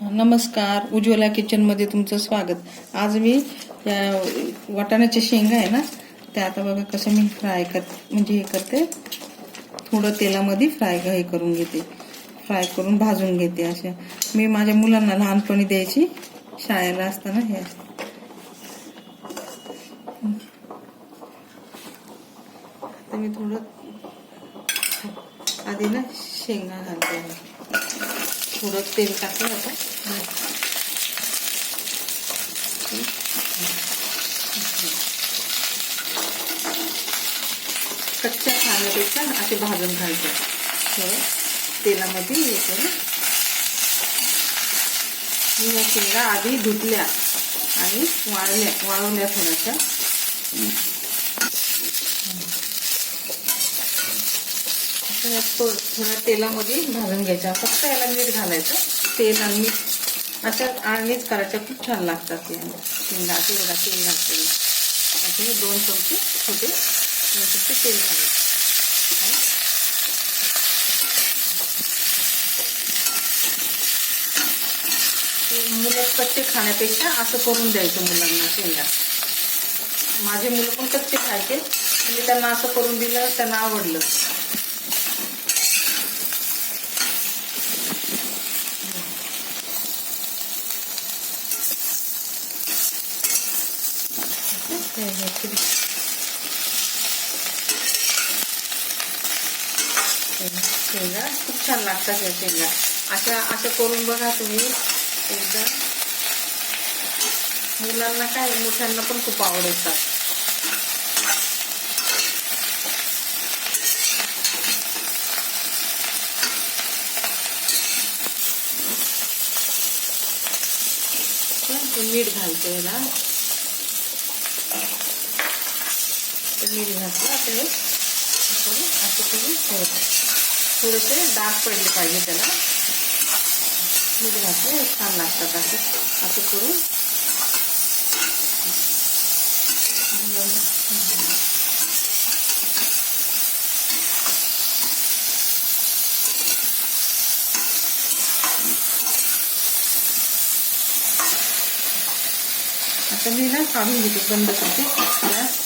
नमस्कार, उज्ज्वला किचनमध्ये तुमचं स्वागत। आज मी या वाटाण्याच्या शेंगा आहे ना, त्या आता बघा कसं मी फ्राय म्हणजे हे करते, थोडं तेलामध्ये फ्राय करून घेते, फ्राय करून भाजून घेते। अशा मी माझ्या मुलांना लहानपणी द्यायची, शाळेला असताना हे तर मी थोडं आधी ना शेंगा घालते, थोडं तेल टाकलं होतं। कच्च्या खाण्यापेक्षा असे भाजून घालते, थोडं तेलामध्ये हे करून। मी या शेंगा आधी धुतल्या आणि वाळवल्या थोड्याशा। थोड्या तेलामध्ये भाजून घ्यायच्या, फक्त याला मीठ घालायचं, तेल आणि मीठ अशा आणीच करायच्या, खूप छान लागतात या शेंगा। असे बघा तेल घालते, असे 2 चमचे छोटे 2 चमचे तेल घालायचं। मुलं कच्चे खाण्यापेक्षा असं करून द्यायचं मुलांना शेंगा। माझे मुलं पण कच्चे खायचे, मी त्यांना असं करून दिलं, त्यांना आवडलं। शेंगा खूप छान लागतात या शेंगा। अशा करून बघा तुम्ही एकदा, मुलांना काय मोठ्यांना पण खूप आवडतात। मीठ घालते याला, मीठ घातलं ते असं करून थोडेसे डाग पडले पाहिजे त्याला, मीठ घातलं छान लागतात। असं करून आता मी ना काढून घेते, बंद करते गॅस।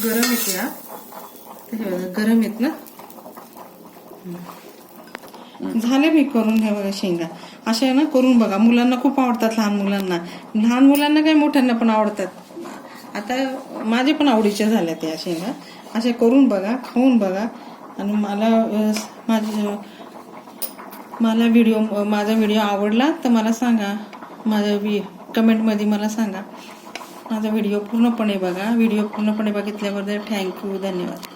गरम येते ना, गरम येत ना, झाले मी करून घ्या बघा शेंगा। अशा ना करून बघा, मुलांना खूप आवडतात, लहान मुलांना काय मोठ्यांना पण आवडतात। आता माझे पण आवडीच्या झाल्या त्या शेंगा। अशा करून बघा, खाऊन बघा, आणि माझा व्हिडिओ आवडला तर मला सांगा, कमेंटमध्ये मला सांगा। माझा व्हिडिओ पूर्णपणे बघा, व्हिडिओ पूर्णपणे बघितल्याबद्दल थँक्यू, धन्यवाद।